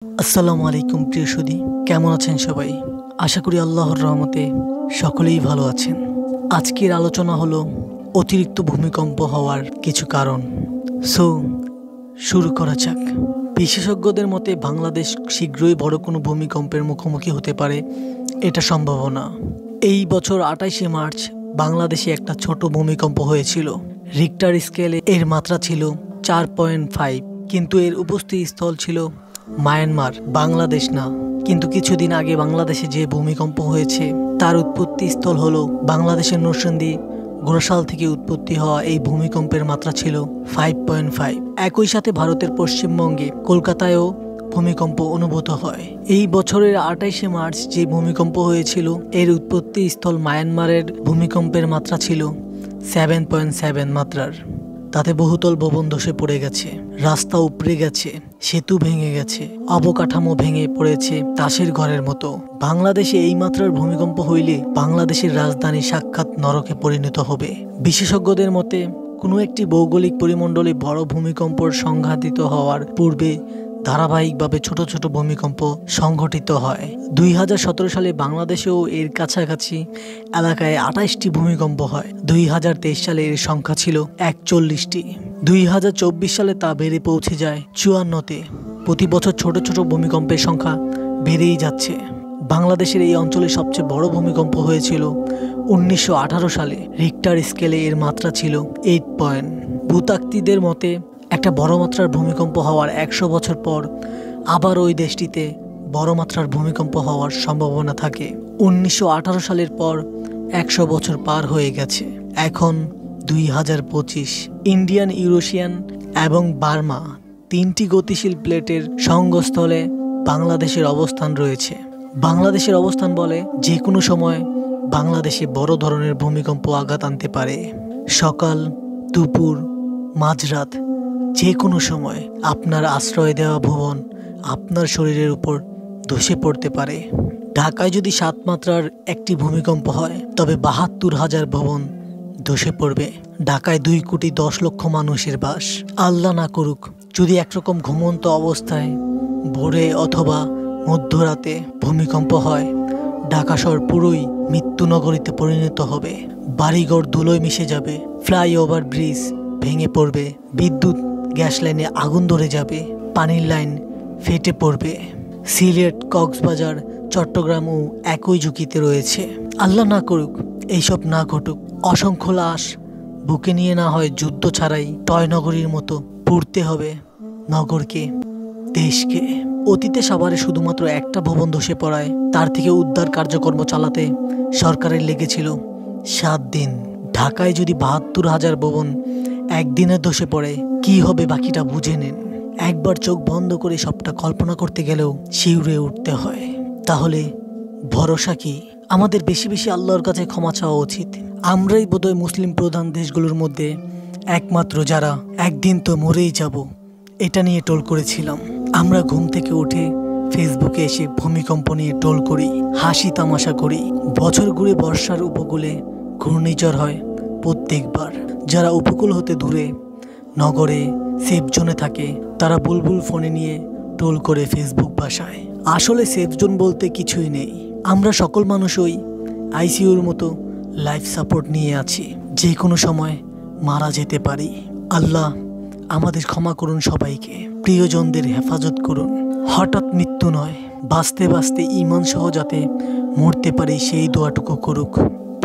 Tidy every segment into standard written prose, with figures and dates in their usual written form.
আসসালামু আলাইকুম প্রিয় সুধী, কেমন আছেন সবাই? আশা করি আল্লাহর রহমতে সকলেই ভালো আছেন। আজকের আলোচনা হলো অতিরিক্ত ভূমিকম্প হওয়ার কিছু কারণ। সো শুরু করা যাক। বিশেষজ্ঞদের মতে বাংলাদেশ শীঘ্রই বড় কোনো ভূমিকম্পের মুখোমুখি হতে পারে, এটা সম্ভাবনা। এই বছর 28শে মার্চ বাংলাদেশে একটা ছোট ভূমিকম্প হয়েছিল। রিক্টার স্কেলে এর মাত্রা ছিল 4.5, কিন্তু এর উপস্থিতি স্থল ছিল মায়ানমার, বাংলাদেশ না। কিন্তু কিছুদিন আগে বাংলাদেশে যে ভূমিকম্প হয়েছে তার উৎপত্তি স্থল হলো বাংলাদেশের নরসিংদী গোড়াশাল থেকে উৎপত্তি হওয়া এই ভূমিকম্পের মাত্রা ছিল 5.5। একই সাথে ভারতের পশ্চিমবঙ্গে কলকাতায়ও ভূমিকম্প অনুভূত হয়। এই বছরের 28শে মার্চ যে ভূমিকম্প হয়েছিল এর উৎপত্তি স্থল মায়ানমারের ভূমিকম্পের মাত্রা ছিল 7.7 মাত্রার। তাতে বহুতল ভবন ধসে পড়ে গেছে, রাস্তা উপড়ে গেছে, সেতু ভেঙে গেছে, অবকাঠামো ভেঙে পড়েছে তাসের ঘরের মতো। বাংলাদেশে এই মাত্রার ভূমিকম্প হইলে বাংলাদেশের রাজধানী সাক্ষাৎ নরকে পরিণত হবে। বিশেষজ্ঞদের মতে কোনো একটি ভৌগোলিক পরিমণ্ডলে বড় ভূমিকম্প সংঘাতিত হওয়ার পূর্বে ধারাবাহিকভাবে ছোট ছোট ভূমিকম্প সংঘটিত হয়। 2017 সালে বাংলাদেশেও এর কাছাকাছি এলাকায় 28টি ভূমিকম্প হয়। 2023 সালে এর সংখ্যা ছিল 41টি। 2024 সালে তা বেড়ে পৌঁছে যায় 54-তে। প্রতি বছর ছোট ছোট ভূমিকম্পের সংখ্যা বেড়েই যাচ্ছে। বাংলাদেশের এই অঞ্চলে সবচেয়ে বড় ভূমিকম্প হয়েছিল 1918 সালে। রিক্টার স্কেলে এর মাত্রা ছিল 8 পয়েন্ট। ভূতাত্ত্বিকদের মতে একটা বড় মাত্রার ভূমিকম্প হওয়ার 100 বছর পর আবার ওই দেশটিতে বড় মাত্রার ভূমিকম্প হওয়ার সম্ভাবনা থাকে। 1918 সালের পর 100 বছর পার হয়ে গেছে। এখন 2025। ইন্ডিয়ান, ইউরেশিয়ান এবং বার্মা তিনটি গতিশীল প্লেটের সংযোগস্থলে বাংলাদেশের অবস্থান রয়েছে। বাংলাদেশের অবস্থান বলে যে কোনো সময় বাংলাদেশে বড় ধরনের ভূমিকম্প আঘাত আনতে পারে। সকাল, দুপুর, মাঝরাত, যে কোনো সময় আপনার আশ্রয় দেওয়া ভবন আপনার শরীরের উপর ধসে পড়তে পারে। ঢাকায় যদি 7 মাত্রার একটি ভূমিকম্প হয় তবে 72,000 ভবন ধসে পড়বে। ঢাকায় 2,10,00,000 মানুষের বাস। আল্লাহ না করুক যদি একরকম ঘুমন্ত অবস্থায় ভোরে অথবা মধ্যরাতে ভূমিকম্প হয়, ঢাকা শহর পুরোই মৃত্যুনগরীতে পরিণত হবে। বাড়িঘর ধুলোয় মিশে যাবে, ফ্লাইওভার ব্রিজ ভেঙে পড়বে, বিদ্যুৎ গ্যাস লাইনে আগুন ধরে যাবে, পানির লাইন ফেটে পড়বে। সিলেট, কক্সবাজার, চট্টগ্রামও একই ঝুঁকিতে রয়েছে। আল্লাহ না করুক এইসব না ঘটুক। অসংখ্য লাশ বুকে নিয়ে না হয় যুদ্ধ ছাড়াই টয়নগরীর মতো পুড়তে হবে নগরকে, দেশকে। অতীতে সাভারে শুধুমাত্র একটা ভবন ধসে পড়ায় তার থেকে উদ্ধার কার্যক্রম চালাতে সরকারের লেগেছিল 7 দিন। ঢাকায় যদি 72,000 ভবন একদিনে ধসে পড়ে কি হবে বাকিটা বুঝে নিন। একবার চোখ বন্ধ করে সবটা কল্পনা করতে গেলেও শিউরে উঠতে হয়। তাহলে ভরসা কি? আমাদের বেশি বেশি আল্লাহর কাছে ক্ষমা চাওয়া উচিত। আমরাই বোধহয় মুসলিম প্রধান দেশগুলোর মধ্যে একমাত্র যারা একদিন তো মরেই যাব এটা নিয়ে টোল করেছিলাম। আমরা ঘুম থেকে উঠে ফেসবুকে এসে ভূমিকম্প নিয়ে টোল করি, হাসি তামাশা করি। বছর ঘুরে বর্ষার উপকূলে ঘূর্ণিঝড় হয় প্রত্যেকবার। যারা উপকূল হতে দূরে নগরে সেফ জোনে থাকে তারা বুলবুল ফোনে নিয়ে টোল করে ফেসবুক ভাষায়। আসলে সেফ জোন বলতে কিছুই নেই। আমরা সকল মানুষই আইসিইউর মতো লাইফ সাপোর্ট নিয়ে আছি, যে কোনো সময় মারা যেতে পারি। আল্লাহ আমাদের ক্ষমা করুন, সবাইকে প্রিয়জনদের হেফাজত করুন। হঠাৎ মৃত্যু নয়, বাঁচতে বাঁচতে ঈমান সহ যাতে মরতে পারি সেই দোয়াটুকু করুক।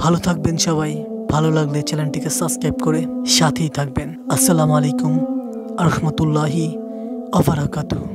ভালো থাকবেন সবাই। ভালো লাগলে চ্যানেলটিকে সাবস্ক্রাইব করে সাথেই থাকবেন। আসসালামু আলাইকুম আ রহমতুল্লাহি ওয়া বারাকাতুহু।